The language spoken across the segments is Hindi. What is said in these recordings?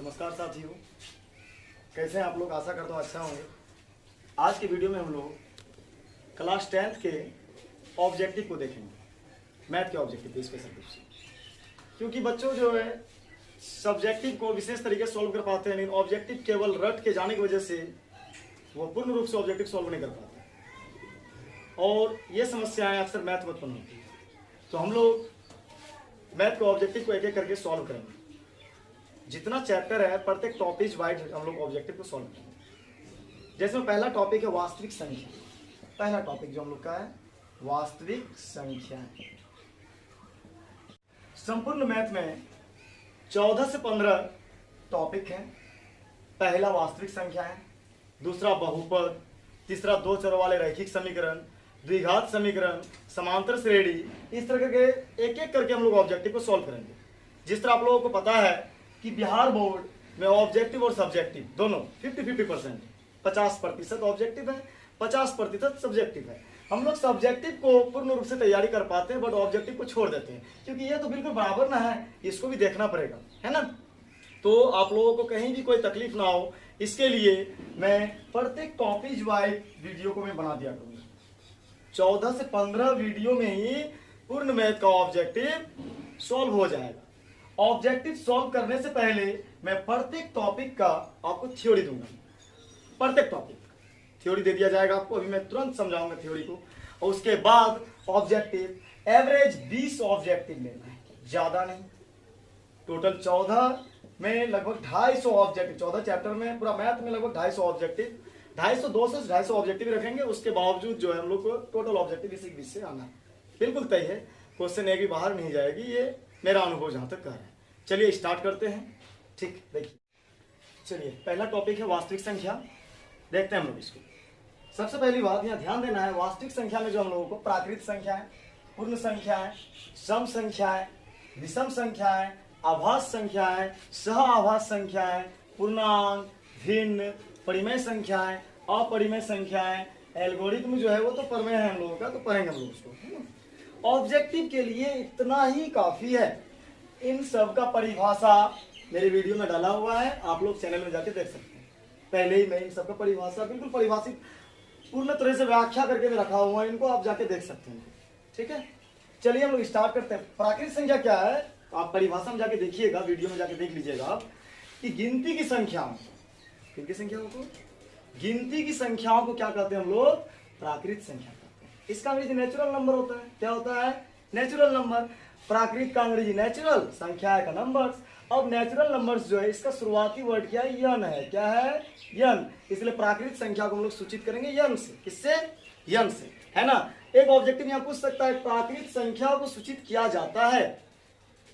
नमस्कार साथियों, कैसे हैं आप लोग। आशा करता हूँ अच्छा होंगे। आज के वीडियो में हम लोग क्लास 10th के ऑब्जेक्टिव को देखेंगे, मैथ के ऑब्जेक्टिव पे स्पेशल रूप से, क्योंकि बच्चों जो है सब्जेक्टिव को विशेष तरीके से सॉल्व कर पाते हैं, लेकिन ऑब्जेक्टिव केवल रट के जाने की वजह से वो पूर्ण रूप से ऑब्जेक्टिव सॉल्व नहीं कर पाते और ये समस्याएं अक्सर मैथ में उत्पन्न होती है। तो हम लोग मैथ के ऑब्जेक्टिव को एक एक करके सॉल्व करेंगे। जितना चैप्टर है प्रत्येक टॉपिक वाइज हम लोग ऑब्जेक्टिव को सॉल्व करेंगे। जैसे पहला टॉपिक है वास्तविक संख्या। पहला टॉपिक जो हम लोग का है वास्तविक संख्या। संपूर्ण मैथ में 14 से 15 टॉपिक हैं। पहला वास्तविक संख्या है, दूसरा बहुपद, तीसरा दो चरों वाले रैखिक समीकरण, द्विघात समीकरण, समांतर श्रेणी। इस तरह के एक एक करके हम लोग ऑब्जेक्टिव को सॉल्व करेंगे। जिस तरह आप लोगों को पता है कि बिहार बोर्ड में ऑब्जेक्टिव और सब्जेक्टिव दोनों 50-50% 50% ऑब्जेक्टिव है, 50% सब्जेक्टिव है। हम लोग सब्जेक्टिव को पूर्ण रूप से तैयारी कर पाते हैं, बट ऑब्जेक्टिव को छोड़ देते हैं, क्योंकि ये तो बिल्कुल बराबर ना है, इसको भी देखना पड़ेगा, है ना। तो आप लोगों को कहीं भी कोई तकलीफ ना हो, इसके लिए मैं प्रत्येक टॉपिक वाइज वीडियो को मैं बना दिया करूंगा। 14 से 15 वीडियो में ही पूर्ण मैथ का ऑब्जेक्टिव सॉल्व हो जाएगा। ऑब्जेक्टिव सॉल्व करने से पहले मैं प्रत्येक टॉपिक का आपको थ्योरी दूंगा। प्रत्येक टॉपिक थ्योरी दे दिया जाएगा आपको, अभी मैं तुरंत समझाऊंगा थ्योरी को। और उसके बाद ऑब्जेक्टिव एवरेज 20 ऑब्जेक्टिव लेना है, ज्यादा नहीं। टोटल 14 में लगभग 250 ऑब्जेक्टिव, 14 चैप्टर में पूरा मैथ में लगभग 250 ऑब्जेक्टिव, 250 ऑब्जेक्टिव रखेंगे। उसके बावजूद जो है हम लोग को टोटल ऑब्जेक्टिव इसी 20 से आना है। बिल्कुल तय है, क्वेश्चन एक भी बाहर नहीं जाएगी, ये मेरा अनुभव जहां तक कह रहा है। चलिए स्टार्ट करते हैं। ठीक, देखिए चलिए पहला टॉपिक है वास्तविक संख्या। देखते हैं हम लोग इसको। सबसे पहली बात यहाँ ध्यान देना है, वास्तविक संख्या में जो हम लोगों को प्राकृत संख्या है, पूर्ण संख्या है, सम संख्या है, विषम संख्या है, आभास संख्या है, सह आभास संख्या है, पूर्णांक, भिन्न, परिमेय संख्या है, अपरिमेय संख्या है, एल्गोरिथम जो है वो तो परमेय है हम लोगों का, तो पढ़ेंगे हम लोग उसको। ऑब्जेक्टिव के लिए इतना ही काफी है। इन सब का परिभाषा मेरे वीडियो में डाला हुआ है, आप लोग चैनल में जाके देख सकते हैं। पहले ही मैं इन सब का परिभाषा बिल्कुल परिभाषित पूर्ण तरह से व्याख्या करके मैं रखा हुआ है, इनको आप जाके देख सकते हैं। ठीक है, चलिए हम लोग स्टार्ट करते हैं। प्राकृत संख्या क्या है आप परिभाषा में जाके देखिएगा, वीडियो में जाके देख लीजिएगा आप कि गिनती की संख्याओं, किनकी संख्याओं को, गिनती की संख्याओं को क्या कहते हैं हम लोग, प्राकृत संख्या कहते हैं। इसका अंग्रेजी नेचुरल नंबर होता है। क्या होता है, नेचुरल नंबर। प्राकृत का अंग्रेजी नेचुरल, संख्या का नंबर्स। अब नेचुरल नंबर्स जो है इसका शुरुआती वर्ड क्या है, यन है। क्या है, यन। इसलिए प्राकृत संख्या को हम लोग सूचित करेंगे यन से। किससे, यन से, है ना। एक ऑब्जेक्टिव यहाँ पूछ सकता है प्राकृत संख्या को सूचित किया जाता है,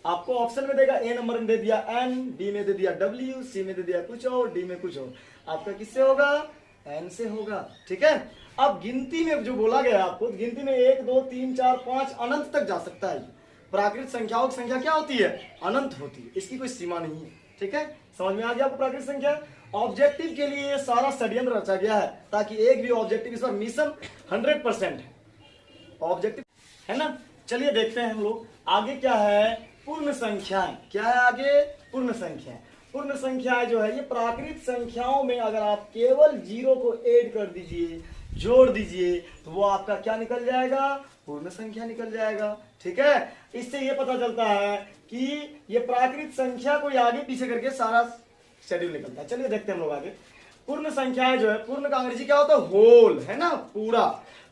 आपको ऑप्शन में देगा, ए नंबर में दे दिया एन, बी में दे दिया डब्ल्यू, सी में दे दिया कुछ और, डी में कुछ और। आपका किससे होगा, एन से होगा। ठीक है। अब गिनती में जो बोला गया आपको, गिनती में 1 2 3 4 5 अनंत तक जा सकता है। प्राकृत संख्याओं की संख्या क्या होती है, अनंत होती है, इसकी कोई सीमा नहीं है। ठीक है, समझ में आ गया आपको प्राकृत संख्या। ऑब्जेक्टिव के लिए ये सारा षड्यंत्र रचा गया है ताकि एक भी ऑब्जेक्टिव, इस बार मिशन 100% है ऑब्जेक्टिव, है ना। चलिए देखते हैं हम लोग आगे क्या है, पूर्ण संख्याएं। क्या है आगे, पूर्ण संख्याएं। पूर्ण संख्याएं जो है ये प्राकृत संख्याओं में अगर आप केवल 0 को ऐड कर दीजिए, जोड़ दीजिए, तो वो आपका क्या निकल जाएगा, पूर्ण संख्या निकल जाएगा। ठीक है, इससे ये पता चलता है कि ये प्राकृत संख्या को आगे पीछे करके सारा शेड्यूल निकलता है। चलिए देखते हैं हम लोग आगे। पूर्ण संख्याएं जो है, पूर्ण का अंग्रेजी क्या होता है, होल, है ना, पूरा।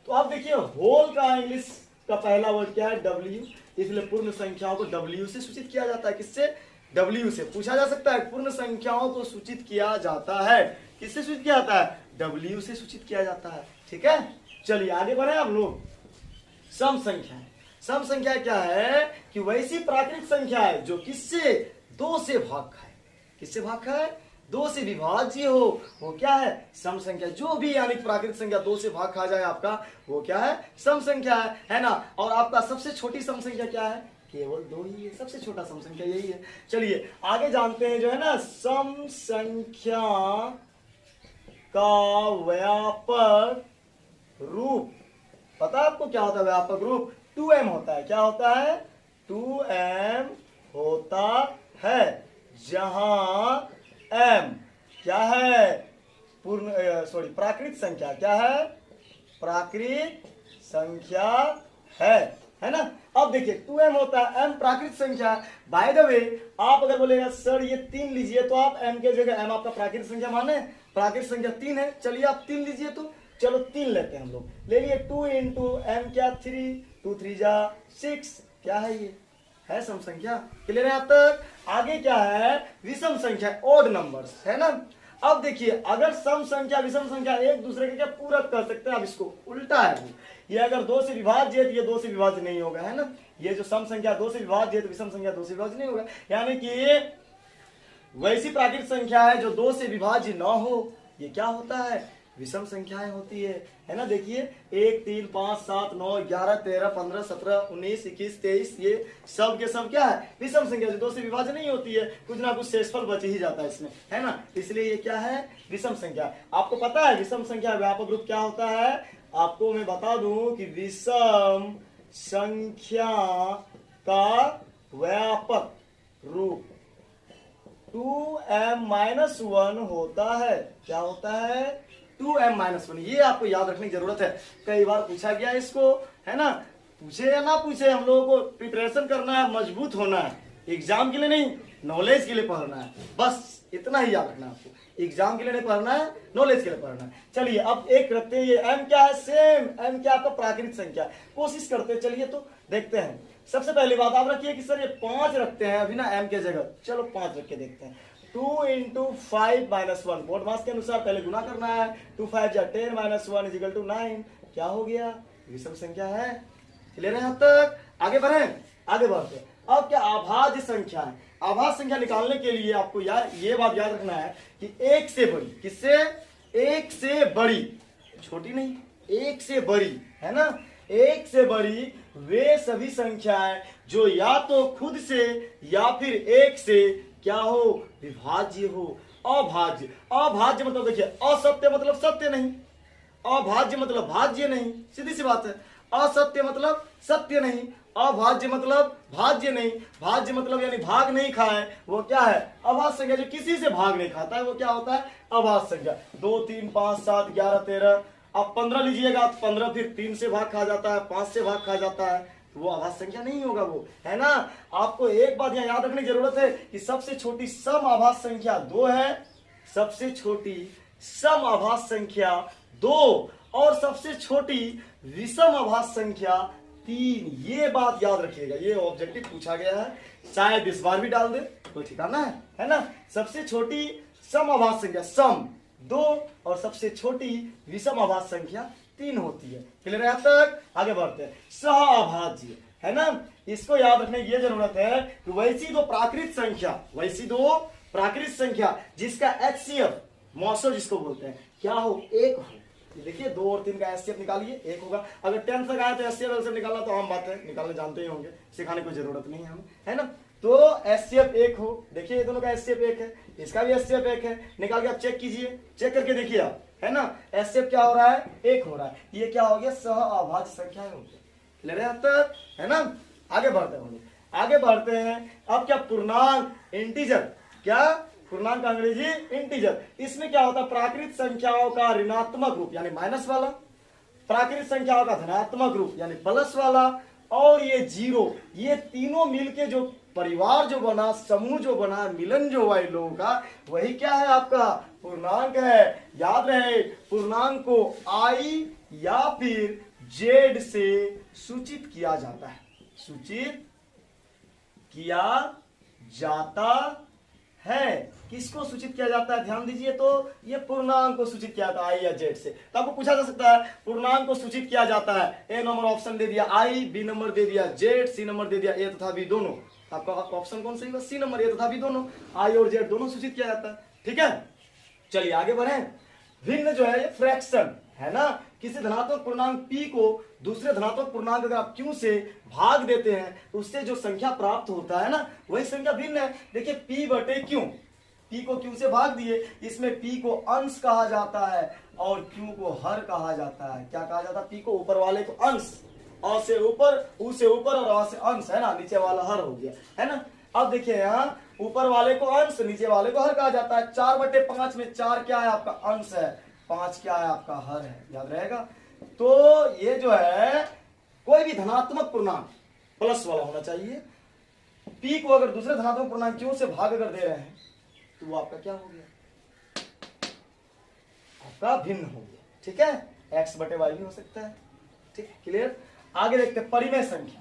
तो आप देखिए होल का इंग्लिश का पहला वर्ड क्या है, डब्ल्यू। इसलिए पूर्ण संख्याओं को डब्ल्यू से सूचित किया जाता है। किससे, डब्ल्यू से। पूछा जा सकता है पूर्ण संख्याओं को सूचित किया जाता है, किससे सूचित किया जाता है, डब्ल्यू से सूचित किया जाता है। ठीक है, चलिए आगे बढ़े हम लोग। सम संख्या। सम संख्या क्या है कि वैसी प्राकृत संख्या है जो किससे, 2 से भाग खाए। किससे भाग खाए, 2 से विभाज्य हो, वो क्या है, सम संख्या। जो भी यानी प्राकृत संख्या 2 से भाग खा जाए आपका, वो क्या है, सम संख्या है ना। और आपका सबसे छोटी सम संख्या क्या है, केवल 2 ही है, सबसे छोटा सम संख्या यही है। चलिए आगे जानते हैं जो है ना, सम संख्या का व्यापक रूप। पता है आपको क्या होता है व्यापक रूप, 2m होता है। क्या होता है, 2m होता है, जहां प्राकृत संख्या। क्या है? प्राकृत संख्या है ना। अब देखिए 2m होता है, m प्राकृत संख्या। बाय द वे आप अगर बोलेगा सर ये 3 लीजिए, तो आप m के जगह m आपका प्राकृत संख्या माने, प्राकृत संख्या 3 है, चलिए आप 3 लीजिए, तो चलो 3 लेते हैं हम लोग। ले लिए 2 इंटू m क्या 3, 2 3 जा 6। क्या है? ये है सम संख्या। क्लियर है यहाँ तक? आगे क्या है? विषम संख्या, ओड नंबर्स, है ना। अब देखिए अगर सम संख्या विषम संख्या एक दूसरे के क्या पूरक कर सकते हैं, अब इसको उल्टा है वो। ये अगर 2 से विभाज्य है तो ये 2 से विभाज्य नहीं होगा, है ना। ये जो सम संख्या 2 से विभाज्य है तो विषम संख्या 2 से विभाज्य नहीं होगा। यानी कि वैसी प्राकृत संख्या है जो 2 से विभाज्य न हो, ये क्या होता है? विषम संख्याएं होती है ना। देखिए 1 3 5 7 9 11 13 15 17 19 21 23 ये सब के सब क्या है? विषम संख्या, जो 2 से विभाज्य नहीं होती है। कुछ ना कुछ शेषफल बच ही जाता है इसमें, है ना। इसलिए ये क्या है? विषम संख्या। आपको पता है विषम संख्या व्यापक रूप क्या होता है? आपको मैं बता दूं कि विषम संख्या का व्यापक रूप 2m-1 होता है। क्या होता है? 2m-1। ये आपको याद रखने की जरूरत है, कई बार पूछा गया इसको, है ना। पूछे या ना पूछे, हम लोगों को प्रिपरेशन करना है, मजबूत होना है। एग्जाम के लिए नहीं, नॉलेज के लिए पढ़ना है, बस इतना ही याद रखना है आपको। एग्जाम के लिए नहीं पढ़ना है, नॉलेज के लिए पढ़ना है। चलिए अब एक रखते हैं, ये m क्या है? सेम m क्या आपका प्राकृत संख्या। कोशिश करते हैं, चलिए तो देखते हैं। सबसे पहली बात आप रखिए कि सर ये 5 रखते हैं अभी ना m के जगह, चलो 5 रख के देखते हैं। 2 इंटू 5 माइनस 1, बोर्ड मास के अनुसार पहले गुना करना है। 2 5 जा 10 माइनस 1 इज इक्वल टू 9। क्या हो गया? विषम संख्या है। क्लियर है यहाँ तक? आगे बढ़ें, आगे बढ़ते हैं। अब क्या अभाज्य संख्या है? अभाज्य संख्या निकालने के लिए आपको ये बात याद रखना है कि 1 से बड़ी, किससे? 1 से बड़ी, छोटी नहीं, 1 से बड़ी, है ना। 1 से बड़ी वे सभी संख्याएं जो या तो खुद से या फिर 1 से क्या हो? विभाज्य हो। अभाज्य, अभाज्य मतलब देखिए, असत्य मतलब सत्य नहीं, अभाज्य मतलब भाज्य नहीं, सीधी सी बात है। असत्य मतलब सत्य नहीं, अभाज्य मतलब भाज्य नहीं। भाज्य मतलब यानी भाग नहीं खाए, वो क्या है? अभाज्य संख्या। जो किसी से भाग नहीं खाता है वो क्या होता है? अभाज्य संख्या। 2 3 5 7 11 13, आप 15 लीजिएगा तो 15 फिर 3 से भाग खा जाता है, 5 से भाग खा जाता है, तो वो अभाज्य संख्या नहीं होगा वो, है ना। आपको एक बात यहाँ याद रखने की जरूरत है कि सबसे छोटी सम अभाज्य संख्या 2 है, सबसे छोटी सम अभाज्य संख्या 2, और सबसे छोटी विषम अभाज्य संख्या 3। ये बात याद रखिएगा, ये ऑब्जेक्टिव पूछा गया है, शायद इस बार भी डाल दे, कोई ठिकाना है ना। सबसे छोटी सम अभाज्य संख्या सम 2 और सबसे छोटी विषम अभाज्य संख्या 3 होती है। क्लियर है यहाँ तक? आगे बढ़ते हैं। सह अभाज्य, है ना। इसको याद रखने की जरूरत है कि वैसी दो प्राकृत संख्या, वैसी दो प्राकृत संख्या जिसका HCF मौसो जिसको बोलते हैं, क्या हो? 1 हो। देखिए 2 और 3 का HCF निकालिए, 1 होगा। अगर 10 तक आया तो HCF निकालना तो आम बात है, निकालने जानते ही होंगे, सिखाने की जरूरत नहीं है हमें, है ना। तो HCF 1 हो। देखिए ये दोनों का HCF 1 है, इसका भी HCF 1 है। निकाल के आप चेक कीजिए, चेक करके देखिए आप, है ना। HCF क्या हो रहा है? 1 हो रहा है। ये क्या हो गया? सह अभाज्य संख्या हो गया। क्लियर है तक, है ना। आगे बढ़ते हैं, आगे बढ़ते हैं। अब क्या पूर्णांक इंटीजर, क्या पूर्णांक अंग्रेजी इंटीजर, इसमें क्या होता है? प्राकृत संख्याओं का ऋणात्मक रूप यानी माइनस वाला, प्राकृत संख्याओं का धनात्मक रूप यानी प्लस वाला, और ये 0, ये तीनों मिलके जो परिवार जो बना, समूह जो बना, मिलन जो हुआ इन लोगों का, वही क्या है? आपका पूर्णांक है। याद रहे पूर्णांक को I या फिर Z से सूचित किया जाता है, सूचित किया जाता है। किसको सूचित किया जाता है? ध्यान दीजिए, तो ये पूर्णांक को सूचित किया जाता है I या Z से। तो आपको पूछा जा सकता है पूर्णांक को सूचित किया जाता है, A नंबर ऑप्शन दे दिया I, B नंबर दे दिया Z, C नंबर दे दिया A तथा B दोनों। आपका ऑप्शन कौन सही होगा? C नंबर, A तथा B दोनों, I और Z दोनों सूचित किया जाता है। ठीक है, चलिए आगे बढ़े। भिन्न जो है ये फ्रैक्शन, है ना। किसी धनात्मक पूर्णांक P को दूसरे धनात्मक पूर्णांक अगर आप Q से भाग देते हैं तो उससे जो संख्या प्राप्त होता है ना, वही संख्या भिन्न है। देखिए P बटे Q, P को Q से भाग दिए, इसमें P को अंश कहा जाता है और Q को हर कहा जाता है। क्या कहा जाता है? P को ऊपर वाले को अंश, अ से ऊपर, उ से ऊपर और अ से अंश, है ना। नीचे वाला हर हो गया, है ना। अब देखिए यहाँ ऊपर वाले को अंश, नीचे वाले को हर कहा जाता है। 4/5 में 4 क्या है? आपका अंश है, 5 क्या है आपका हर है, याद रहेगा। तो ये जो है कोई भी धनात्मक पूर्णांक प्लस वाला होना चाहिए। p को अगर दूसरे धनात्मक पूर्णांक q से भाग कर दे रहे हैं तो वो आपका क्या हो गया, आपका भिन्न हो गया। ठीक है, x बटे वाई भी हो सकता है। ठीक, क्लियर। आगे देखते हैं परिमेय संख्या।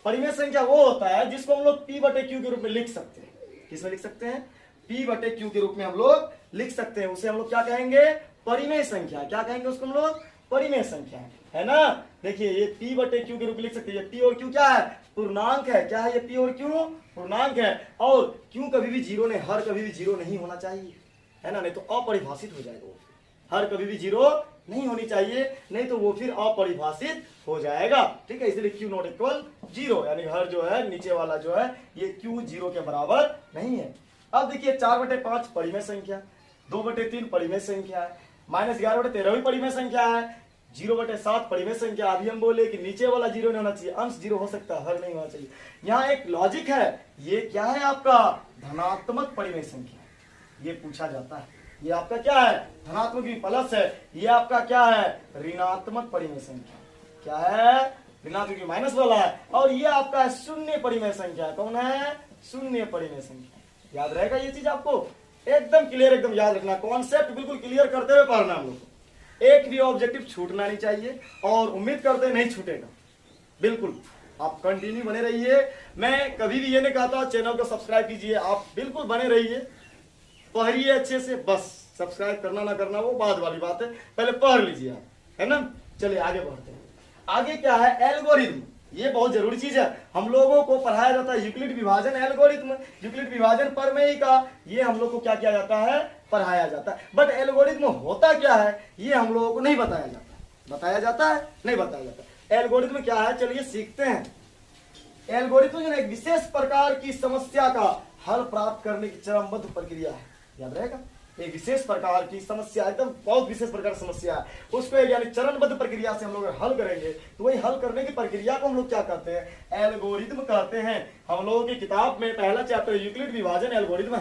परिमेय संख्या वो होता है जिसको हम लोग p बटे q के रूप में लिख सकते हैं। किसमें लिख सकते हैं, p बटे q के रूप में हम लोग लिख सकते हैं। उसे हम लोग क्या कहेंगे, परिमेय संख्या। क्या कहेंगे उसको हम लोग, परिमेय संख्या, है ना। देखिए ये p बटे q के रूप में लिख सकते हैं। ये p और q क्या है, पूर्णांक है। क्या है ये p और q, पूर्णांक है। और q कभी भी जीरो नहीं, हर कभी भी जीरो नहीं होना चाहिए, है ना, नहीं तो अपरिभाषित हो जाएगा वो। हर कभी भी जीरो नहीं होनी चाहिए, नहीं तो वो फिर अपरिभाषित हो जाएगा। ठीक है, इसलिए q नॉट इक्वल जीरो, यानी हर जो है नीचे वाला जो है ये q जीरो के बराबर नहीं है। अब देखिए 4/5 परिमेय संख्या, 2/3 परिमेय संख्या है, -11/13 भी परिमेय संख्या है, 0/7 परिमेय संख्या। अभी हम बोले कि नीचे वाला जीरो नहीं होना चाहिए, अंश जीरो हो सकता है, हर नहीं होना चाहिए। यहाँ एक लॉजिक है, ये क्या है आपका धनात्मक परिमेय संख्या, ये पूछा जाता है। ये आपका क्या है, धनात्मक भी प्लस है। ये आपका क्या है, ऋणात्मक परिमेय संख्या। क्या है, ऋणात्मक भी माइनस वाला है। और ये आपका शून्य परिमेय संख्या। कौन है, शून्य परिमेय संख्या। याद रहेगा ये चीज आपको, एकदम क्लियर, एकदम याद रखना। कॉन्सेप्ट बिल्कुल क्लियर करते हुए पढ़ना हम लोग को। एक भी ऑब्जेक्टिव छूटना नहीं चाहिए, और उम्मीद करते नहीं छूटेगा। बिल्कुल आप कंटिन्यू बने रहिए। मैं कभी भी ये नहीं कहता चैनल को सब्सक्राइब कीजिए, आप बिल्कुल बने रहिए, पढ़िए अच्छे से। बस सब्सक्राइब करना ना करना वो बाद वाली बात है, पहले पढ़ लीजिए आप, है ना। चलिए आगे बढ़ते हैं। आगे क्या है, एल्गोरिथम। ये बहुत जरूरी चीज है। हम लोगों को पढ़ाया जाता है यूक्लिड विभाजन एल्गोरिथम, यूक्लिड विभाजन प्रमेय का, ये हम लोग को क्या किया जाता है, पढ़ाया जाता है। बट एल्गोरिथम होता क्या है ये हम लोगों को नहीं बताया जाता। बताया जाता है, नहीं बताया जाता। एल्गोरिथम क्या है, चलिए सीखते हैं। एल्गोरिथम जो है एक विशेष प्रकार की समस्या का हल प्राप्त करने की चरणबद्ध प्रक्रिया है। याद रहेगा, एक विशेष प्रकार की समस्या, एकदम बहुत विशेष प्रकार की समस्या है, उसको यानी चरणबद्ध प्रक्रिया से हम लोग हल करेंगे। तो वही हल करने की प्रक्रिया को हम लोग क्या कहते हैं, एल्गोरिथम कहते हैं। हम लोगों की किताब में पहला चैप्टर यूक्लिड विभाजन एल्गोरिथम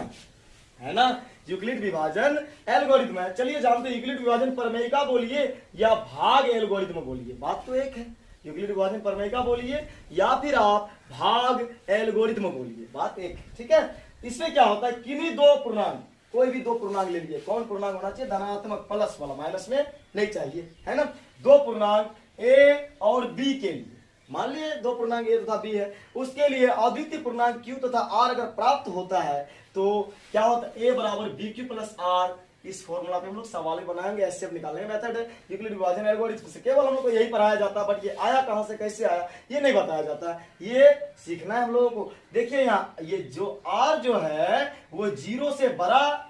है ना, यूक्लिड विभाजन एल्गोरिथम है। चलिए जानते हैं यूक्लिड विभाजन प्रमेय का बोलिए या भाग एल्गोरिथम बोलिए, बात तो एक है। यूक्लिड विभाजन प्रमेय का बोलिए या फिर आप भाग एल्गोरिथम बोलिए, बात एक है। ठीक है, इसमें क्या होता है, किन्हीं दो पूर्णांक, कोई भी दो पूर्णांक ले लीजिए। कौन पूर्णांक होना चाहिए, धनात्मक प्लस वाला, माइनस में नहीं चाहिए, है ना। दो पूर्णांक ए और बी के लिए, मान लिए दो पूर्णांक ए तथा बी है, उसके लिए अद्वितीय पूर्णांक क्यू तथा आर अगर प्राप्त होता है तो क्या होता है, ए बराबर बी क्यू प्लस आर। इस फॉर्मूला पे हम लोग सवाल बनाएंगे, एचसीएफ निकालने का मेथड है। यूक्लिड विभाजन एल्गोरिथम से केवल हम लोग को यही पढ़ाया जाता है, बट ये आया कहां से, कैसे आया, ये नहीं बताया जाता। ये सीखना है हम लोगों को। देखिए यहाँ ये जो आर जो है वो जीरो से बड़ा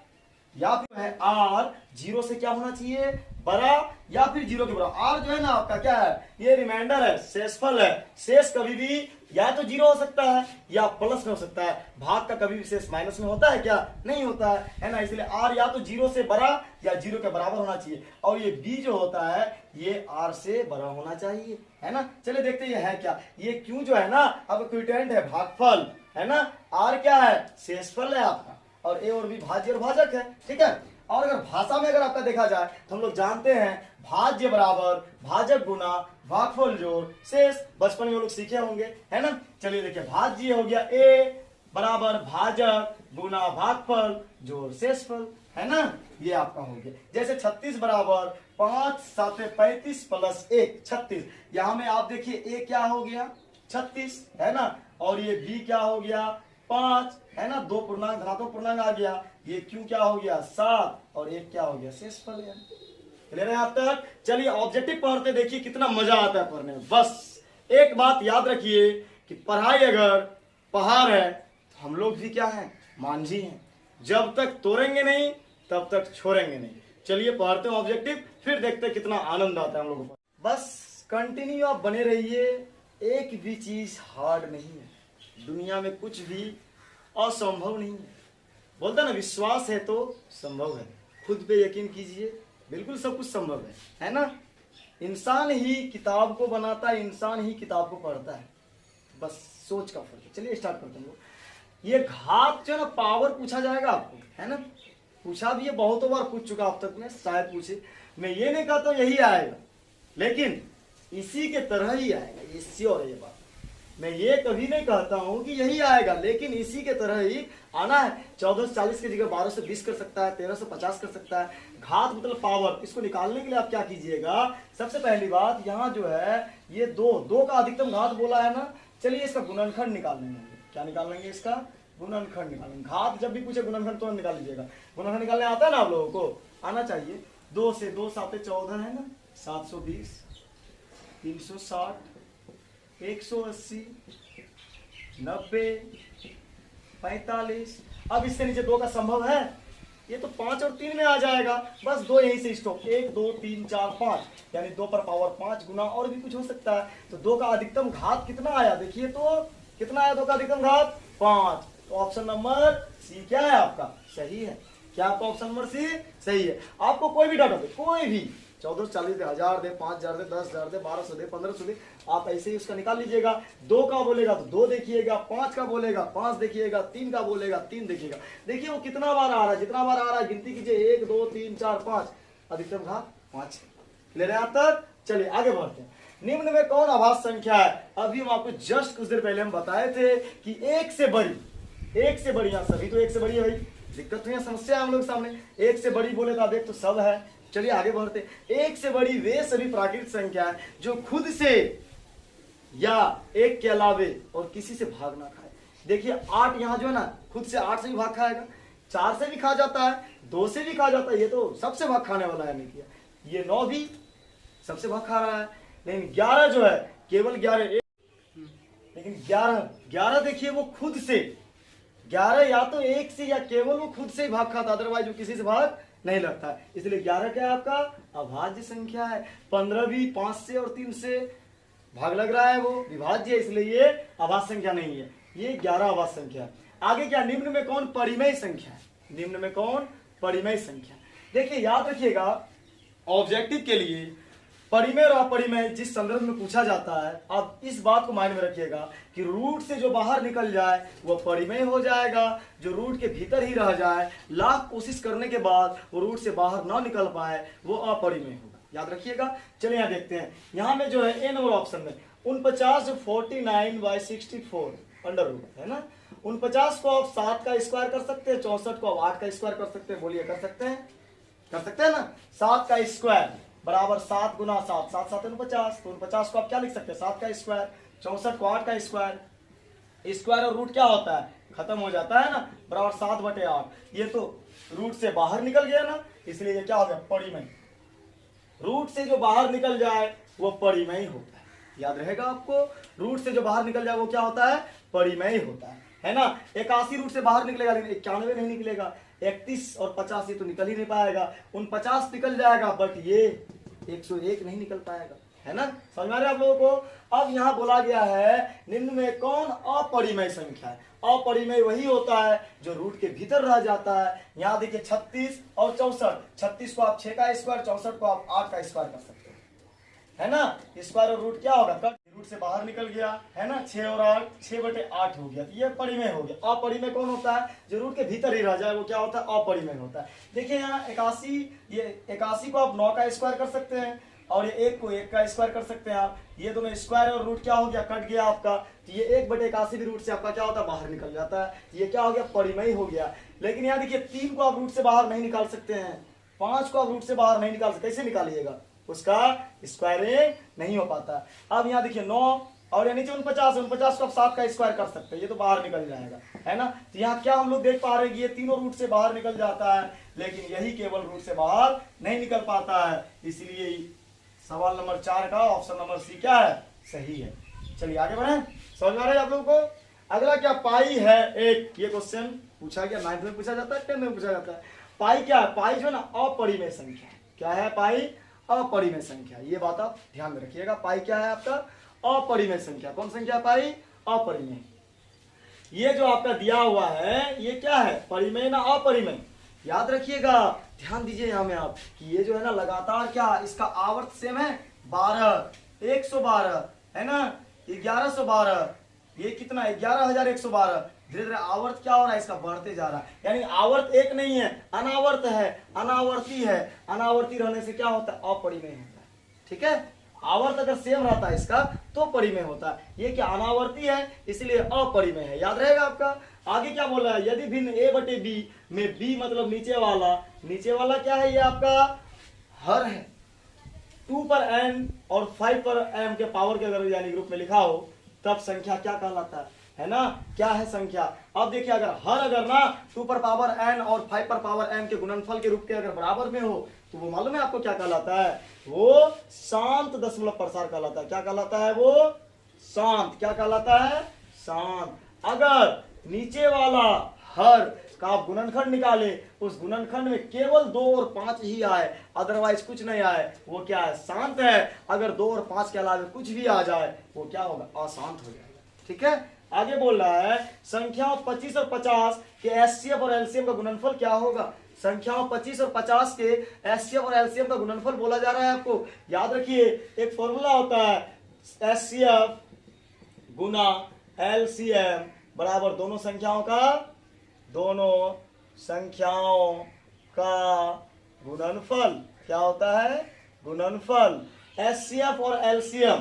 या फिर है आर जीरो से क्या होना चाहिए, बड़ा या फिर जीरो के बराबर। आर जो है ना आपका क्या है, ये रिमाइंडर है, शेषफल है। शेष कभी भी या तो जीरो हो सकता है या प्लस में हो सकता है। भाग का कभी भी शेष माइनस में होता है क्या, नहीं होता है ना। इसलिए आर या तो जीरो से बड़ा या जीरो के बराबर होना चाहिए। और ये बी जो होता है ये आर से बड़ा होना चाहिए, है ना। चलिए देखते हैं ये है क्या। ये क्यू जो है ना अब क्विटेंट है, भागफल है ना। आर क्या है, शेषफल है आपका, और ए और बी भाज्य और भाजक है। ठीक है, और अगर भाषा में अगर आपका देखा जाए तो हम लोग जानते हैं भाज्य बराबर भाजक गुना भागफल जोड़ शेष, बचपन में लोग सीखे होंगे, है ना। चलिए देखिए भाज्य हो गया ए बराबर भाजक गुना भागफल जोड़ शेषफल, है ना, ये आपका हो गया। जैसे 36 बराबर 5 7 35 प्लस 1 36, यहां में आप देखिए ए क्या हो गया 36, है ना, और ये बी क्या हो गया 5, है ना। दो पूर्णांक धनात्मक पूर्णांक आ गया। ये क्यू क्या हो गया 7 और एक क्या हो गया शेषफल। क्लियर है आप तक। चलिए ऑब्जेक्टिव पढ़ते देखिए कितना मजा आता है पढ़ने में। बस एक बात याद रखिए कि पढ़ाई अगर पहाड़ है तो हम लोग भी क्या है, मांझी हैं। जब तक तोड़ेंगे नहीं तब तक छोड़ेंगे नहीं। चलिए पढ़ते हैं ऑब्जेक्टिव, फिर देखते हैं कितना आनंद आता है हम लोगों को। बस कंटिन्यू आप बने रहिए, एक भी चीज हार्ड नहीं है दुनिया में, कुछ भी असंभव नहीं है। बोलता ना विश्वास है तो संभव है, खुद पे यकीन कीजिए, बिल्कुल सब कुछ संभव है ना। इंसान ही किताब को बनाता है, इंसान ही किताब को पढ़ता है, बस सोच का फर्क है। चलिए स्टार्ट करते हैं। ये घात जो है ना पावर पूछा जाएगा आपको, है ना। पूछा भी है, बहुतों बार पूछ चुका अब तक में, शायद पूछे। मैं ये नहीं कहता यही आएगा, लेकिन इसी के तरह ही आएगा, ये श्योर है ये बात। मैं ये कभी नहीं कहता हूं कि यही आएगा, लेकिन इसी के तरह ही आना है। 14 से 40 की जगह 12 से 20 कर सकता है, 13 से 50 कर सकता है। घात मतलब पावर, इसको निकालने के लिए आप क्या कीजिएगा, सबसे पहली बात यहाँ जो है ये दो का अधिकतम घात बोला है ना, चलिए इसका गुणनखंड निकाल लेंगे। क्या निकाल लेंगे, इसका गुणनखंड निकालेंगे। घात जब भी पूछे गुणनखंड तो निकाल लीजिएगा। गुणनखंड निकालने आता है ना आप लोगों को, आना चाहिए। 2 से 2 7 14 है ना, 720, 360, 180, 90, 45। अब इससे नीचे 2 का संभव है, ये तो 5 और 3 में आ जाएगा, बस 2 यहीं से स्टॉप। 1 2 3 4 5, यानी 2 पर पावर 5 गुना और भी कुछ हो सकता है। तो 2 का अधिकतम घात कितना आया, देखिए तो कितना आया 2 का अधिकतम घात 5। तो ऑप्शन नंबर सी क्या है आपका, सही है। क्या आपका ऑप्शन नंबर सी सही है। आपको कोई भी डाटा दे, कोई भी 14 40 दे, 1000 दे, 5000 दे, 10000 दे, 1200 दे, 1500 दे, आप ऐसे ही उसका निकाल लीजिएगा। 2 का बोलेगा तो 2 देखिएगा, 5 का बोलेगा 5 देखिएगा, 3 का बोलेगा 3 देखिएगा। देखिए वो कितना बार आ रहा है, जितना बार आ रहा है गिनती कीजिए, 1 2 3 4 5, अधिकतम घात 5। ले रहे हैं आप तक, चलिए आगे बढ़ते हैं। निम्न में कौन आभाज्य संख्या है। अभी हम आपको जस्ट कुछ देर पहले हम बताए थे कि एक से बड़ी, यहाँ सभी तो एक से बड़ी है भाई, दिक्कत नहीं है, समस्या है हम लोग सामने। एक से बड़ी बोले तो आप देख तो सब है। चलिए आगे बढ़ते। एक से बड़ी वे सभी प्राकृतिक संख्या है जो खुद से या एक के अलावे और किसी से भाग ना खाए। देखिए 8 यहाँ जो है ना, खुद से 8 से भी भाग खाएगा, 4 से भी खा जाता है, 2 से भी खा जाता है, ये तो सबसे भाग खाने वाला है। नहीं किया ये 9 भी सबसे भाग खा रहा है, लेकिन 11 जो है केवल 11, लेकिन 11 देखिए वो खुद से, 11 या तो एक से या केवल वो खुद से ही भाग खाता, अदरवाइज वो किसी से भाग नहीं लगता है। इसलिए 11 क्या है आपका अभाज्य संख्या है। 15 भी 5 से और 3 से भाग लग रहा है, वो विभाज्य है, इसलिए ये अभाज्य संख्या नहीं है, ये 11 अभाज्य संख्या है। आगे क्या, निम्न में कौन परिमेय संख्या है। निम्न में कौन परिमेय संख्या। देखिए याद रखिएगा, ऑब्जेक्टिव के लिए परिमेय और अपरिमेय जिस संदर्भ में पूछा जाता है, आप इस बात को माइंड में रखिएगा कि रूट से जो बाहर निकल जाए वो परिमेय हो जाएगा, जो रूट के भीतर ही रह जाए, लाख कोशिश करने के बाद वो रूट से बाहर ना निकल पाए, वो अपरिमेय होगा। याद रखिएगा। चलिए यहाँ देखते हैं, यहाँ में जो है ए नंबर ऑप्शन में 49 49/64 अंडर रूट है ना। 49 को आप 7 का स्क्वायर कर सकते हैं, 64 को आप 8 का स्क्वायर कर सकते हैं। बोलिए कर सकते हैं, कर सकते हैं ना। 7 का स्क्वायर बराबर 7 गुना 7, 7 7 49। तो 49 को आप क्या लिख सकते हैं, 7 का स्क्वायर। 64 को 8 का स्क्वायर। स्क्वायर और रूट क्या होता है, खत्म हो जाता है ना, बराबर 7/8। ये तो रूट से बाहर निकल गया ना, इसलिए ये क्या हो गया परिमेय। रूट से जो बाहर निकल जाए वो परिमेय होता है। याद रहेगा आपको, रूट से जो बाहर निकल जाए वो क्या होता है, परिमेय होता है ना। 81 रूट से बाहर निकलेगा, लेकिन 91 नहीं निकलेगा। 31 और 50 ये तो निकल ही नहीं पाएगा। 49 निकल जाएगा, बट ये 101 नहीं निकल पाएगा, है ना। समझ में आ रहा है आप लोगों को। अब यहाँ बोला गया है निम्न में कौन अपरिमेय संख्या है। अपरिमेय वही होता है जो रूट के भीतर रह जाता है। यहाँ देखिए 36 और 64, 36 को आप 6 का स्क्वायर, 64 को आप 8 का स्क्वायर कर सकते हैं, है ना। स्क्वायर और रूट क्या होगा, कट, रूट से बाहर निकल गया, है ना। 6 और 8, 6/8 हो गया, ये परिमेय हो गया। अपरिमेय कौन होता है, जो रूट के भीतर ही रह जाए, वो क्या होता है, अपरिमेय होता है। देखिए यहाँ 81, ये 81 को आप 9 का स्क्वायर कर सकते हैं, और ये 1 को 1 का स्क्वायर कर सकते हैं आप। ये दोनों स्क्वायर और रूट क्या हो गया, कट गया आपका। तो ये 1/81 भी रूट से आपका क्या होता है, बाहर निकल जाता है। ये क्या हो गया, परिमेय हो गया। लेकिन यहाँ देखिए 3 को आप रूट से बाहर नहीं निकाल सकते हैं, 5 को आप रूट से बाहर नहीं निकाल सकते। कैसे निकालिएगा, उसका स्क्वायरिंग नहीं हो पाता। अब यहाँ देखिए 9 और ये नीचे 49 को आप 7 का स्क्वायर कर सकते हैं, ये तो बाहर निकल जाएगा, है ना। तो यहाँ क्या हम लोग देख पा रहे हैं कि ये तीनों रूट से बाहर निकल जाता है, लेकिन यही केवल रूट से बाहर नहीं निकल पाता है। इसलिए सवाल नंबर 4 का ऑप्शन नंबर सी क्या है, सही है। चलिए आगे बढ़े, समझ में आ रहा है आप लोगों को। अगला क्या, पाई है एक, ये क्वेश्चन पूछा गया, 9th में पूछा जाता है, 10th में पूछा जाता है। पाई क्या है, पाई जो है ना अपरिमेय संख्या है। क्या है पाई, अपरिमेय संख्या। ये बात आप ध्यान में रखिएगा। पाई क्या है आपका, अपरिमेय संख्या। कौन संख्या पाई, अपरिमेय। ये जो आपका दिया हुआ है ये क्या है, परिमेय ना अपरिमेय। याद रखिएगा, ध्यान दीजिए यहाँ में आप कि ये जो है ना लगातार क्या, इसका आवर्त सेम है 12, 112 है ना, 1112, ये कितना 11,112, धीरे धीरे आवर्त क्या हो रहा है इसका, बढ़ते जा रहा है। यानी आवर्त एक नहीं है, अनावर्त है, अनावर्ती है। अनावर्ती रहने से क्या होता है, अपरिमेय होता है। ठीक है, आवर्त अगर सेम रहता है इसका तो परिमेय होता है। ये क्या अनावर्ती है इसलिए अपरिमेय है, याद रहेगा आपका। आगे क्या बोल रहा है, यदि भिन्न a बटे b में b मतलब नीचे वाला क्या है, ये आपका हर है। 2 पर n और 5 पर m के पावर के अगर यानी ग्रुप में लिखा हो तब संख्या क्या कहलाता है ना, क्या है संख्या। अब देखिए अगर ना 2 पर पावर n और 5 पर पावर m के गुणनफल के रूप के अगर बराबर में हो तो वो मालूम है आपको क्या कहलाता है, वो शांत दशमलव प्रसार कहलाता है। क्या कहलाता है वो, शांत। क्या कहलाता है, शांत। अगर नीचे वाला हर का आप गुणनखंड निकाले, उस गुणनखंड में केवल 2 और 5 ही आए, अदरवाइज कुछ नहीं आए, वो क्या है, शांत है। अगर 2 और 5 के अलावा कुछ भी आ जाए वो क्या होगा, अशांत हो जाएगा। ठीक है, आगे बोल रहा है संख्याओं 25 और 50 के एचसीएफ और एलसीएम का गुणनफल क्या होगा। संख्याओं 25 और 50 के एचसीएफ और एलसीएम का गुणनफल बोला जा रहा है आपको। याद रखिए एक फॉर्मूला होता है, एचसीएफ गुना एलसीएम बराबर दोनों संख्याओं का गुणनफल। क्या होता है, गुणनफल। एचसीएफ और एलसीएम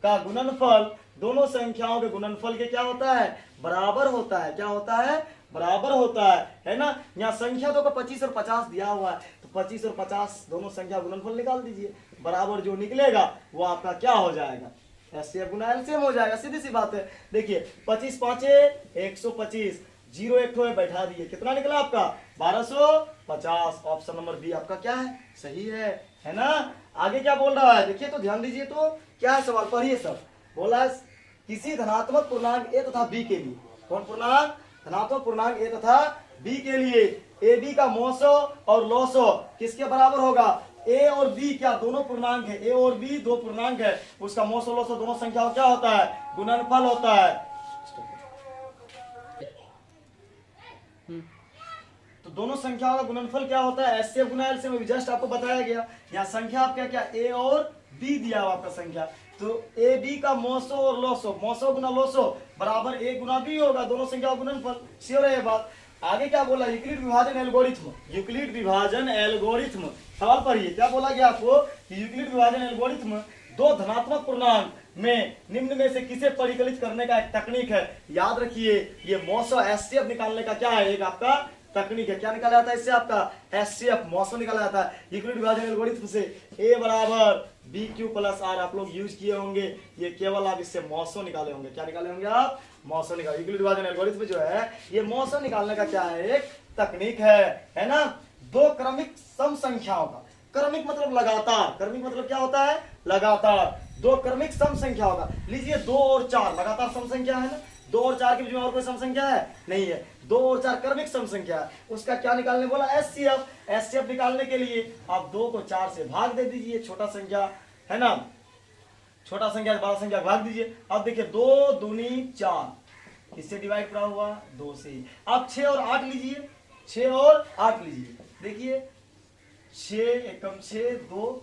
का गुणनफल दोनों संख्याओं के गुणनफल के क्या होता है, बराबर होता है। क्या होता है, बराबर होता है ना। यहाँ संख्या तो 25 और 50 दिया हुआ है, तो 25 और 50 दोनों संख्या गुणनफल निकाल दीजिए, बराबर जो निकलेगा वो आपका क्या हो जाएगा, एचसीएफ गुना एलसीएम हो जाएगा। सीधी सी बात है। देखिए 25 पांचे 125, 0 एक ठो बैठा दिए, कितना निकला आपका 1250। ऑप्शन नंबर बी आपका क्या है, सही है ना। आगे क्या बोल रहा है देखिए तो ध्यान दीजिए, तो क्या है सवाल, पढ़िए सब। बोला है किसी धनात्मक पूर्णांक ए तथा बी के लिए, कौन पूर्णांक, धनात्मक पूर्णांक ए तथा बी के लिए ए बी का मौसो और लौसो किसके बराबर होगा। ए और बी क्या दोनों पूर्णांक है, ए और बी दो पूर्णांक है, उसका मौसो लौसो दोनों संख्याओं क्या होता है, गुणनफल होता है। तो दोनों संख्याओं का गुणनफल क्या होता है, एचसीएफ गुना एलसीएम में जस्ट आपको बताया गया। यहाँ संख्या आपका क्या, ए और बी दिया हुआ आपका संख्या, तो ए बी का मौसो और लौसो, मौसो गुना लौसो बराबर ए गुना बी होगा, दोनों संख्या गुणनफल। श्योर है ये बात। आगे क्या बोला, यूक्लिड विभाजन एल्गोरिथ्म, यूक्लिड विभाजन एल्गोरिथ्म। सवाल पढ़िए क्या बोला गया आपको कि यूक्लिड विभाजन एल्गोरिथ्म दो धनात्मक पूर्णांक में निम्न में से किसे परिकलित करने का एक तकनीक है। याद रखिए ये मौसो एचसीएफ निकालने का क्या है, एक आपका तकनीक है। क्या निकाला जाता है इससे, आपका एचसीएफ मौसो निकाला जाता है यूक्लिड विभाजन एल्गोरिथ्म से। ए बराबर बी क्यू प्लस आर आप लोग यूज किए होंगे, ये केवल आप इससे मौसो निकाले होंगे। क्या निकाले होंगे आप, मौसो निकाले। यूक्लिड विभाजन एल्गोरिथ्म जो है ये मौसो निकालने का क्या है, एक तकनीक है ना। दो क्रमिक सम संख्याओं का, क्रमिक मतलब लगातार, क्रमिक मतलब क्या होता है, लगातार। दो क्रमिक सम संख्याओं का, लीजिए 2 और 4 लगातार सम संख्या है ना, 2 और 4 के बीच में और कोई सम संख्या है नहीं है, 2 और 4 क्रमिक सम संख्या है, उसका क्या निकालने बोला, एचसीएफ। एचसीएफ निकालने के लिए आप 2 को 4 से भाग दे दीजिए, छोटा संख्या है ना, छोटा संख्या बड़ा संख्या भाग दीजिए। अब देखिए 2 दूनी 4, किससे डिवाइड करा हुआ, 2 से। आप 6 और 8 लीजिए, 6 और 8 लीजिए, देखिए 6 एकम 6 2,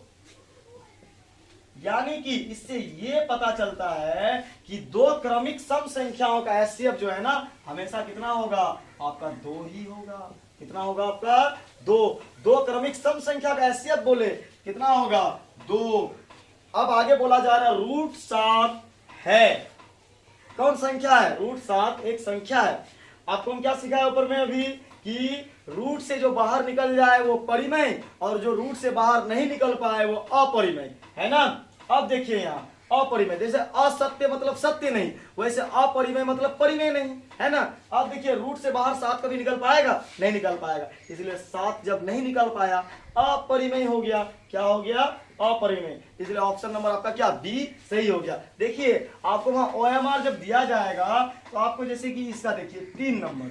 यानी कि इससे ये पता चलता है कि दो क्रमिक सम संख्याओं का एचसीएफ जो है ना हमेशा कितना होगा, आपका 2 ही होगा। कितना होगा आपका 2। दो क्रमिक सम संख्या का एचसीएफ बोले कितना होगा, 2। अब आगे बोला जा रहा है √7 है, कौन संख्या है, √7 एक संख्या है। आपको हम क्या सिखाया ऊपर में अभी कि रूट से जो बाहर निकल जाए वो परिमेय, और जो रूट से बाहर नहीं निकल पाए वो अपरिमेय है ना। अब देखिए यहाँ अपरिमेय, जैसे असत्य मतलब सत्य नहीं, वैसे अपरिमेय मतलब परिमेय नहीं है ना। अब देखिए रूट से बाहर 7 कभी निकल पाएगा, नहीं निकल पाएगा, इसलिए 7 जब नहीं निकल पाया अपरिमेय हो गया। क्या हो गया, अपरिमेय। इसलिए ऑप्शन नंबर आपका क्या, बी सही हो गया। देखिए आपको वहां ओएमआर जब दिया जाएगा तो आपको जैसे कि इसका देखिए 3 नंबर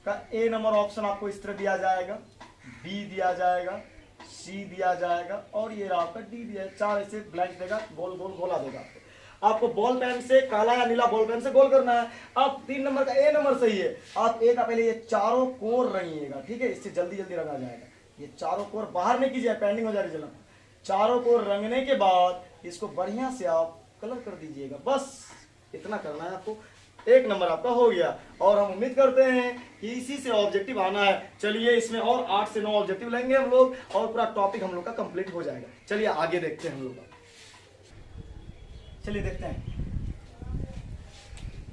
का ए नंबर ऑप्शन आपको इस तरह दिया जाएगा, बी दिया जाएगा, सी दिया जाएगा, और ये आपका डी दिया, 4 ऐसे ब्लैंक देगा, गोल गोल गोला देगा आपको बॉल पेन से, काला या नीला बॉल पेन से गोल करना है। अब 3 नंबर का ए नंबर सही है, आप ए का पहले ये चारों कोर रंगिएगा, ठीक है, इससे जल्दी जल्दी रंगा जाएगा। ये चारों कोर बाहर नहीं कीजिए, पेंडिंग हो जा रही है। चारों कोर रंगने के बाद इसको बढ़िया से आप कलर कर दीजिएगा, बस इतना करना है आपको। 1 नंबर आपका हो गया। और हम उम्मीद करते हैं कि इसी से ऑब्जेक्टिव आना है। चलिए इसमें और 8 से 9 ऑब्जेक्टिव लेंगे हम लोग और पूरा टॉपिक हम लोग का कंप्लीट हो जाएगा। चलिए आगे देखते हैं हम लोग का। चलिए देखते हैं,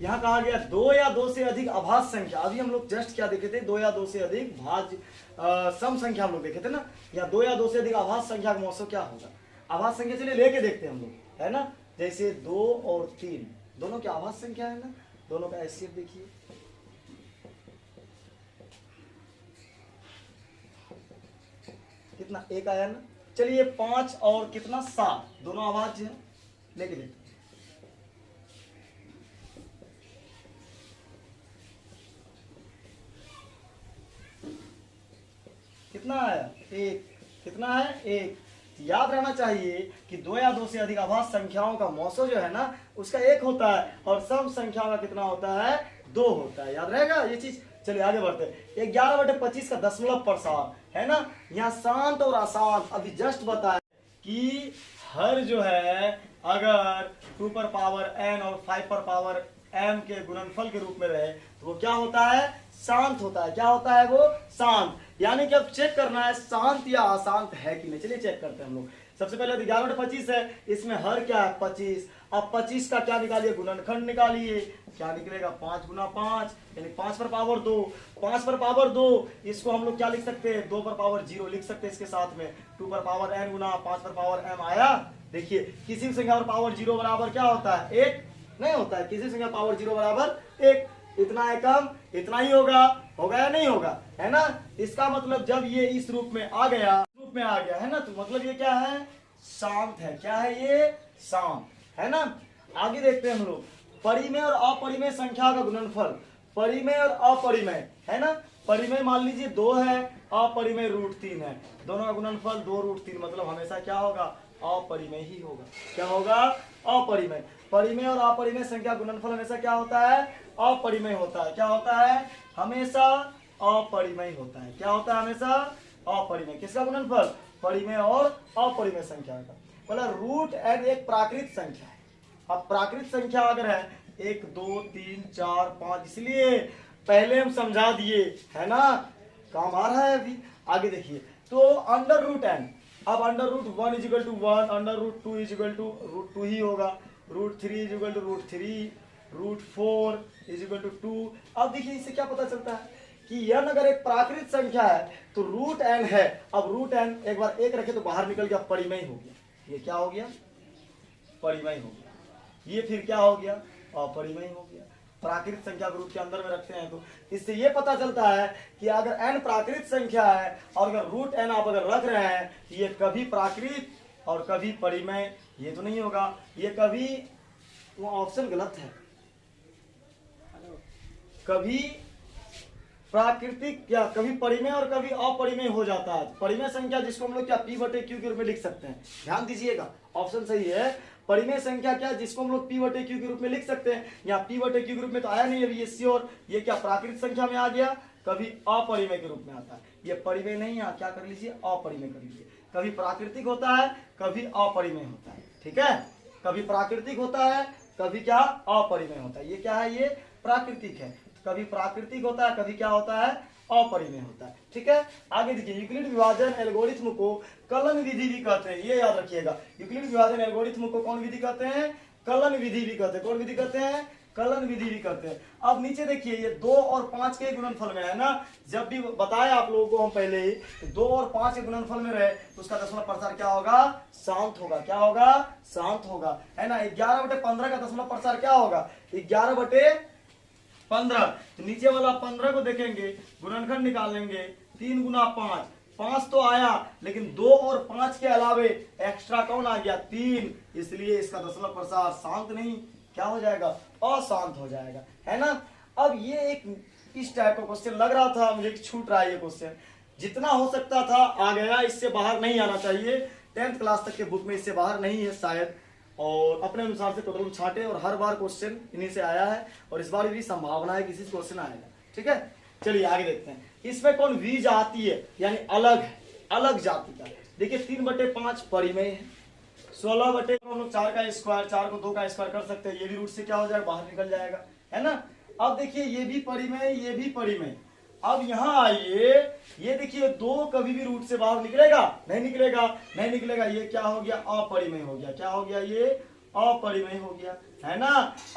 यहाँ कहा गया 2 या 2 से अधिक अभाज्य संख्या। अभी हम लोग जस्ट क्या देखे थे, 2 या 2 से अधिक भाज्य सम संख्या हम लोग देखे थे ना। या 2 या 2 से अधिक अभाज्य संख्या का मौसम क्या होगा। अभाज्य संख्या चलिए लेके देखते हैं हम लोग, है ना। जैसे 2 और 3 दोनों की अभाज्य संख्या है ना, दोनों का एचसीएफ देखिए। कितना, 1 आया ना। चलिए 5 और कितना 7 दोनों अभाज्य है, लेके देखते हैं। कितना आया, 1। कितना है, 1। याद रहना चाहिए कि 2 या 2 से अधिक अभाज्य संख्याओं का मौसम जो है ना उसका 1 होता है और सम संख्याओं का कितना होता है, 2 होता है। याद रहेगा ये चीज। चलिए आगे बढ़ते हैं। 11/25 का दशमलव प्रसार है ना। यहाँ शांत और अशांत अभी जस्ट बताया कि हर जो है अगर 2 पर पावर n और 5 पर पावर m के गुणनफल के रूप में रहे तो वो क्या होता है, शांत होता है। क्या होता है वो, शांत। यानी कि अब चेक करना है शांत या अशांत है कि नहीं। चलिए चेक करते हैं हम लोग। सबसे पहले 11/25 है, इसमें हर क्या है, 25। अब 25 का क्या निकालिए, गुणनखंड निकालिए। क्या निकलेगा, 5 गुना 5 यानी 5 पर पावर 2। 5 पर पावर 2 इसको हम लोग क्या लिख सकते हैं, 2 पर पावर 0 लिख सकते हैं इसके साथ में। 2 पर पावर n गुना 5 पर पावर m आया। देखिए किसी भी संख्या पर पावर 0 बराबर क्या होता है, 1 नहीं होता है। किसी संख्या पावर 0 बराबर 1। इतना है कम, इतना ही होगा या नहीं होगा, है ना। इसका मतलब जब ये इस रूप में आ गया, रूप में आ गया है ना, तो मतलब ये क्या है, शांत है। क्या है ये, शांत है ना। आगे देखते हैं हम लोग। परिमेय और अपरिमेय संख्या का गुणनफल। परिमेय और अपरिमेय है ना। परिमेय मान लीजिए 2 है, अपरिमेय √3 है। दोनों का गुणनफल 2√3, मतलब हमेशा क्या होगा, अपरिमेय ही होगा। क्या होगा, अपरिमेय। परिमेय और अपरिमेय संख्या गुणनफल हमेशा क्या होता है, अपरिमेय होता है। क्या होता है, हमेशा अपरिमेय होता है। क्या होता है, हमेशा अपरिमेय। किसका गुणनफल, परिमेय और अपरिमेय संख्या का। बोला √n एक प्राकृत संख्या है। अब प्राकृत संख्या अगर है 1 2 3 4 5, इसलिए पहले हम समझा दिए, है ना, काम आ रहा है अभी। आगे देखिए तो √n, अब √1 = 1, √2 = √2 ही होगा, √3 = √3, √4 = 2। अब देखिए इससे क्या पता चलता है कि n अगर एक प्राकृत संख्या है तो √n है। अब √n एक बार 1 रखे तो बाहर निकल गया, परिमेय हो गया। ये क्या हो गया, परिमेय हो गया। ये फिर क्या हो गया, अपरिमेय हो गया। प्राकृत संख्या ग्रुप के अंदर में रखते हैं तो इससे ये पता चलता है कि अगर n प्राकृत संख्या है और अगर √n आप अगर रख रहे हैं, ये कभी प्राकृत और कभी परिमेय ये तो नहीं होगा। ये कभी, वो ऑप्शन गलत है, कभी प्राकृतिक या कभी परिमेय और कभी अपरिमेय हो जाता है। परिमेय संख्या जिसको हम लोग क्या P/Q के रूप में लिख सकते हैं। ध्यान दीजिएगा, ऑप्शन सही है। परिमेय संख्या क्या, जिसको हम लोग P/Q के रूप में लिख सकते हैं। यहाँ P/Q के रूप में तो आया नहीं अभी, ये श्योर। ये क्या प्राकृतिक संख्या में आ गया, कभी अपरिमेय के रूप में आता है। ये परिमेय नहीं है, क्या कर लीजिए, अपरिमेय कर लीजिए। कभी प्राकृतिक होता है, कभी अपरिमेय होता है। ठीक है, कभी प्राकृतिक होता है, कभी क्या, अपरिमेय होता है। ये क्या है, ये प्राकृतिक है। कभी प्राकृतिक होता है, कभी क्या होता है, अपरिमेय होता है। ठीक है, आगे देखिए। यूक्लिड विभाजन एल्गोरिथ्म को कलन विधि भी कहते हैं, ये याद रखिएगा। यूक्लिड विभाजन एल्गोरिथ्म को कौन विधि कहते हैं, कलन विधि भी कहते हैं। कौन विधि कहते हैं, कलन विधि भी कहते हैं। अब नीचे देखिए, ये 2 और 5 के गुणनफल में है ना। जब भी बताया आप लोगों को हम पहले ही, 2 और 5 के गुणनफल में रहे तो उसका दशमलव प्रसार क्या होगा, शांत होगा। क्या होगा, शांत होगा, है ना। 11/15 का दशमलव प्रसार क्या होगा, 11/15। तो नीचे वाला 15 को देखेंगे, गुणनखंड निकालेंगे, 3 गुना 5, 5 तो आया, लेकिन 2 और 5 के अलावे एक्स्ट्रा कौन आ गया, 3। इसलिए इसका दशमलव प्रसार शांत नहीं, क्या हो जाएगा, अशांत हो जाएगा, है ना। अब ये एक इस टाइप का क्वेश्चन लग रहा था मुझे कि छूट रहा है ये क्वेश्चन। जितना हो सकता था आ गया, इससे बाहर नहीं आना चाहिए। 10th क्लास तक के बुक में इससे बाहर नहीं है शायद, और अपने अनुसार से टोटल छाटे, और हर बार क्वेश्चन इन्हीं से आया है, और इस बार भी संभावना है कि इसी से क्वेश्चन आएगा। ठीक है, चलिए आगे देखते हैं। इसमें कौन वी जाति है, यानी अलग है, अलग जाति का। देखिए 3/5 परिमेय है, 16 हम लोग 4 का स्क्वायर, 4 को 2 का स्क्वायर कर सकते हैं। ये भी रूट से क्या हो जाएगा, बाहर निकल जाएगा। है ना। अब देखिए ये भी परिमेय, ये भी परिमेय। अब यहाँ आइए, ये देखिए 2 कभी भी रूट से बाहर निकलेगा नहीं, निकलेगा नहीं, निकलेगा। ये क्या हो गया, अपरिमेय हो गया। क्या हो गया, ये अपरिमेय हो गया, है ना।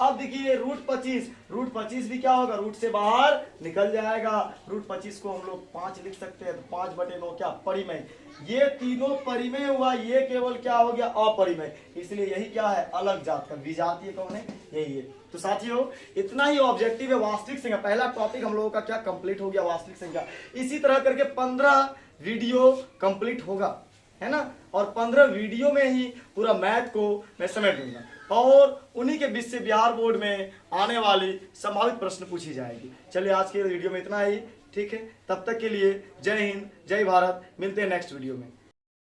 अब देखिए रूट 25 भी क्या होगा, रूट से बाहर निकल जाएगा। रूट 25 को हम लोग 5 लिख सकते हैं, तो 5/9 क्या, परिमेय। ये तीनों परिमेय हुआ, ये केवल क्या हो गया, अपरिमेय। इसलिए यही क्या है, अलग जात का। विजातीय कौन है, यही है। तो साथियों इतना ही ऑब्जेक्टिव है वास्तविक संख्या। पहला टॉपिक हम लोगों का क्या कंप्लीट हो गया, वास्तविक संख्या। इसी तरह करके 15 वीडियो कंप्लीट होगा, है ना। और 15 वीडियो में ही पूरा मैथ को मैं समेट दूंगा और उन्हीं के बीच से बिहार बोर्ड में आने वाली संभावित प्रश्न पूछी जाएगी। चलिए आज के वीडियो में इतना ही, ठीक है। तब तक के लिए जय हिंद, जय भारत। मिलते हैं नेक्स्ट वीडियो में।